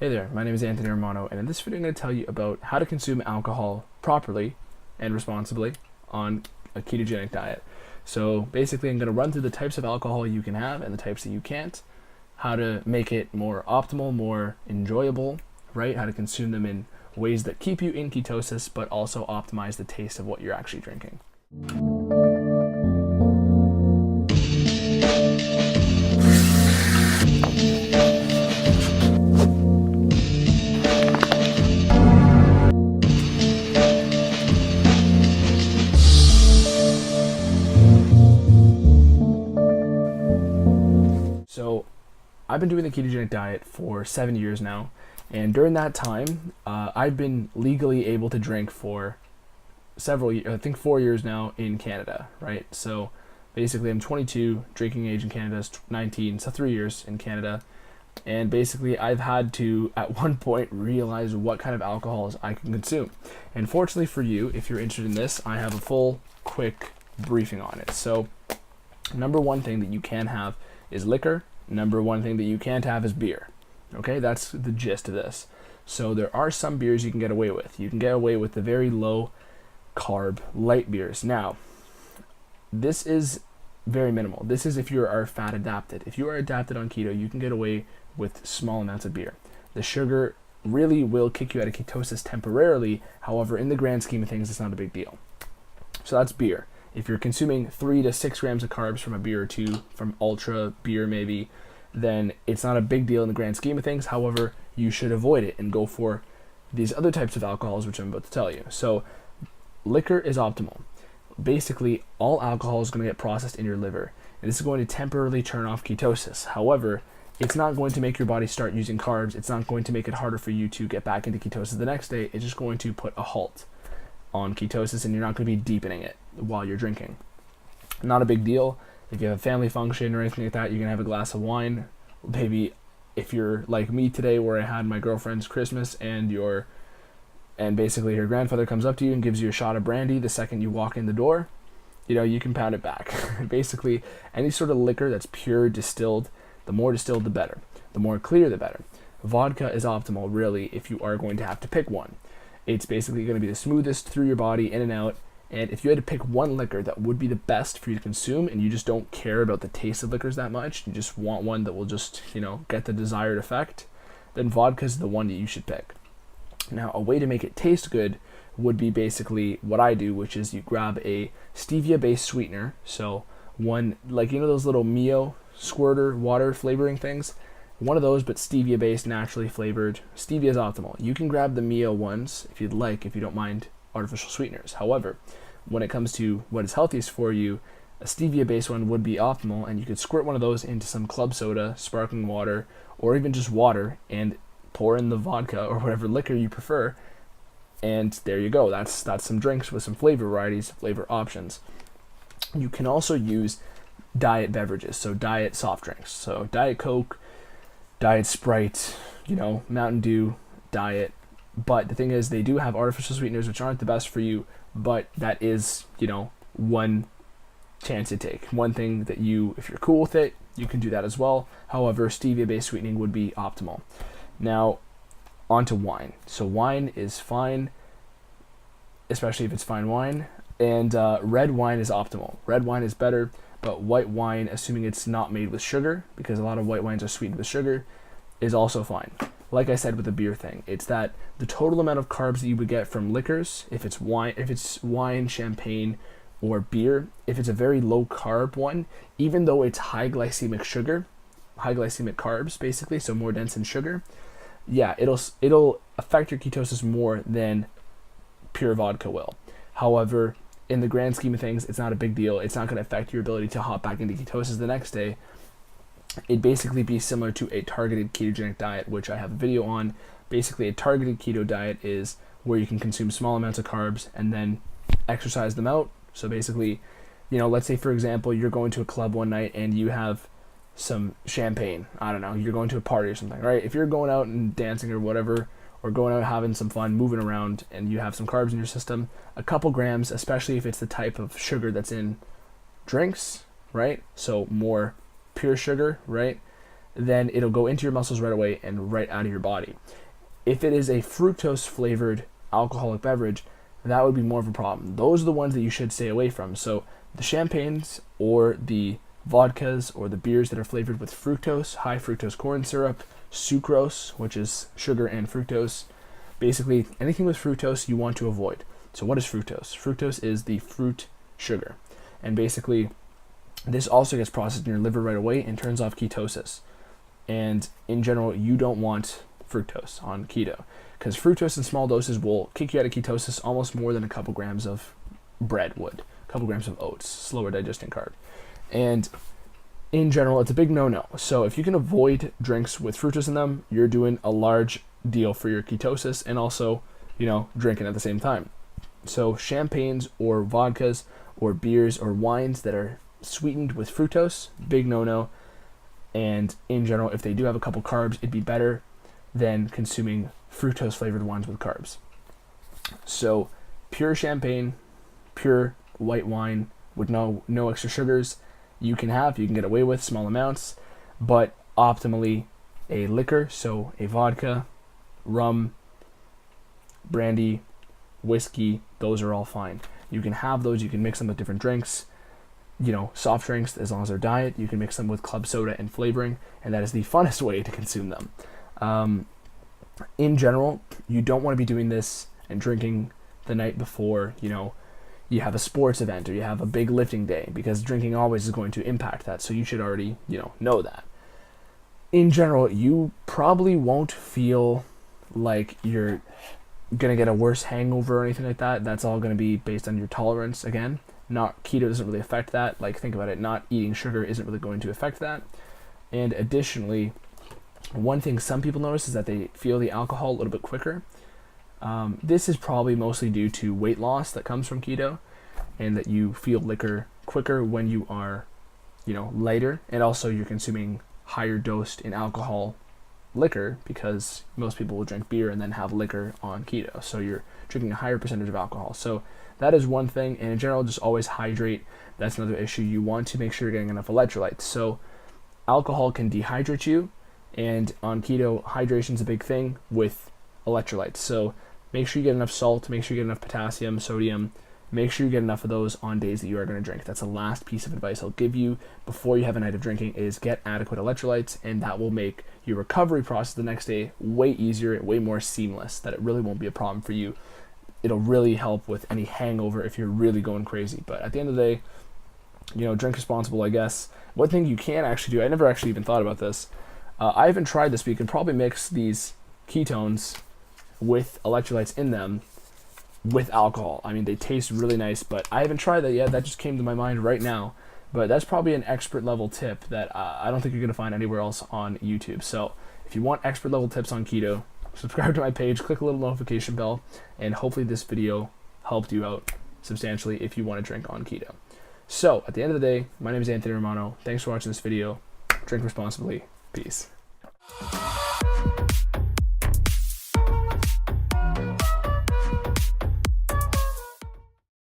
Hey there, my name is Anthony Romano, and in this video I'm going to tell you about how to consume alcohol properly and responsibly on a ketogenic diet. So basically I'm going to run through the types of alcohol you can have and the types that you can't, how to make it more optimal, more enjoyable, right? How to consume them in ways that keep you in ketosis but also optimize the taste of what you're actually drinking. So I've been doing the ketogenic diet for 7 years now, and during that time, I've been legally able to drink for several years, I think 4 years now in Canada, right? So basically I'm 22, drinking age in Canada is 19, so 3 years in Canada, and basically I've had to, at one point, realize what kind of alcohols I can consume. And fortunately for you, if you're interested in this, I have a full, quick briefing on it. So number one thing that you can have is liquor. Number one thing that you can't have is beer. Okay, that's the gist of this. So there are some beers you can get away with. You can get away with the very low carb light beers. Now, this is very minimal. This is if you are fat adapted. If you are adapted on keto, you can get away with small amounts of beer. The sugar really will kick you out of ketosis temporarily. However, in the grand scheme of things, it's not a big deal. So that's beer. If you're consuming 3 to 6 grams of carbs from a beer or two, from ultra beer maybe, then it's not a big deal in the grand scheme of things. However, you should avoid it and go for these other types of alcohols, which I'm about to tell you. So liquor is optimal. Basically, all alcohol is going to get processed in your liver, and this is going to temporarily turn off ketosis. However, it's not going to make your body start using carbs. It's not going to make it harder for you to get back into ketosis the next day. It's just going to put a halt on ketosis, and you're not going to be deepening it while you're drinking. Not a big deal. If you have a family function or anything like that, you can have a glass of wine. Maybe if you're like me today, where I had my girlfriend's Christmas, and basically her grandfather comes up to you and gives you a shot of brandy the second you walk in the door, you can pound it back. Basically, any sort of liquor that's pure distilled, the more distilled the better. The more clear the better. Vodka is optimal, really, if you are going to have to pick one. It's basically going to be the smoothest through your body, in and out. And if you had to pick one liquor that would be the best for you to consume, and you just don't care about the taste of liquors that much, you just want one that will just, get the desired effect, then vodka is the one that you should pick. Now, a way to make it taste good would be basically what I do, which is you grab a stevia-based sweetener. So one, those little Mio squirter water flavoring things? One of those, but stevia-based, naturally flavored. Stevia is optimal. You can grab the Mio ones if you'd like, if you don't mind artificial sweeteners. However, when it comes to what is healthiest for you, a stevia-based one would be optimal, and you could squirt one of those into some club soda, sparkling water, or even just water, and pour in the vodka or whatever liquor you prefer, and there you go. That's some drinks with some flavor varieties, flavor options. You can also use diet beverages, so diet soft drinks. So Diet Coke, Diet Sprite, Mountain Dew, Diet. But the thing is, they do have artificial sweeteners, which aren't the best for you, but that is, one chance to take. One thing that if you're cool with it, you can do that as well. However, stevia-based sweetening would be optimal. Now, on to wine. So wine is fine, especially if it's fine wine, and red wine is optimal. Red wine is better, but white wine, assuming it's not made with sugar, because a lot of white wines are sweetened with sugar, is also fine. Like I said with the beer thing, it's that the total amount of carbs that you would get from liquors, if it's wine, champagne, or beer, if it's a very low carb one, even though it's high glycemic carbs basically, so more dense in sugar, yeah, it'll affect your ketosis more than pure vodka will. However, in the grand scheme of things, it's not a big deal. It's not going to affect your ability to hop back into ketosis the next day. It'd basically be similar to a targeted ketogenic diet, which I have a video on. Basically, a targeted keto diet is where you can consume small amounts of carbs and then exercise them out. So basically, let's say, for example, you're going to a club one night and you have some champagne. I don't know, you're going to a party or something, right? If you're going out and dancing or whatever, or going out having some fun, moving around, and you have some carbs in your system, a couple grams, especially if it's the type of sugar that's in drinks, right? So more pure sugar, right? then it'll go into your muscles right away and right out of your body. If it is a fructose flavored alcoholic beverage, that would be more of a problem. Those are the ones that you should stay away from. So the champagnes or the vodkas or the beers that are flavored with fructose, high fructose corn syrup, sucrose, which is sugar and fructose, basically anything with fructose you want to avoid. So what is fructose? Fructose is the fruit sugar. And basically this also gets processed in your liver right away and turns off ketosis. And in general, you don't want fructose on keto, because fructose in small doses will kick you out of ketosis almost more than a couple grams of bread would, a couple grams of oats, slower digesting carb. And in general, it's a big no-no. So if you can avoid drinks with fructose in them, you're doing a large deal for your ketosis and also, drinking at the same time. So champagnes or vodkas or beers or wines that are sweetened with fructose, big no-no. And in general, if they do have a couple carbs, it'd be better than consuming fructose flavored wines with carbs. So pure champagne, pure white wine with no extra sugars, you can get away with small amounts, but optimally a liquor, so a vodka, rum, brandy, whiskey, those are all fine. You can have those, you can mix them with different drinks. Soft drinks, as long as they're diet, you can mix them with club soda and flavoring, and that is the funnest way to consume them. In general, you don't want to be doing this and drinking the night before, you have a sports event or you have a big lifting day, because drinking always is going to impact that. So you should already, know that. In general, you probably won't feel like you're going to get a worse hangover or anything like that. That's all going to be based on your tolerance again. Keto doesn't really affect that. Like, think about it, not eating sugar isn't really going to affect that. And additionally, one thing some people notice is that they feel the alcohol a little bit quicker. This is probably mostly due to weight loss that comes from keto, and that you feel liquor quicker when you are, lighter, and also you're consuming higher dosed in alcohol liquor, because most people will drink beer and then have liquor on keto. So you're drinking a higher percentage of alcohol. So that is one thing. And in general, just always hydrate. That's another issue. You want to make sure you're getting enough electrolytes. So alcohol can dehydrate you, and on keto, hydration is a big thing with electrolytes. So make sure you get enough salt, make sure you get enough potassium, sodium, make sure you get enough of those on days that you are going to drink. That's the last piece of advice I'll give you before you have a night of drinking, is get adequate electrolytes, and that will make your recovery process the next day way easier, way more seamless, that it really won't be a problem for you. It'll really help with any hangover if you're really going crazy. But at the end of the day, drink responsible, I guess. One thing you can actually do, I never actually even thought about this. I haven't tried this, but you can probably mix these ketones with electrolytes in them with alcohol. I mean, they taste really nice, but I haven't tried that yet. That just came to my mind right now. But that's probably an expert level tip that I don't think you're going to find anywhere else on YouTube. So if you want expert level tips on keto, subscribe to my page, click a little notification bell, and hopefully this video helped you out substantially if you want to drink on keto. So at the end of the day, my name is Anthony Romano. Thanks for watching this video. Drink responsibly. Peace.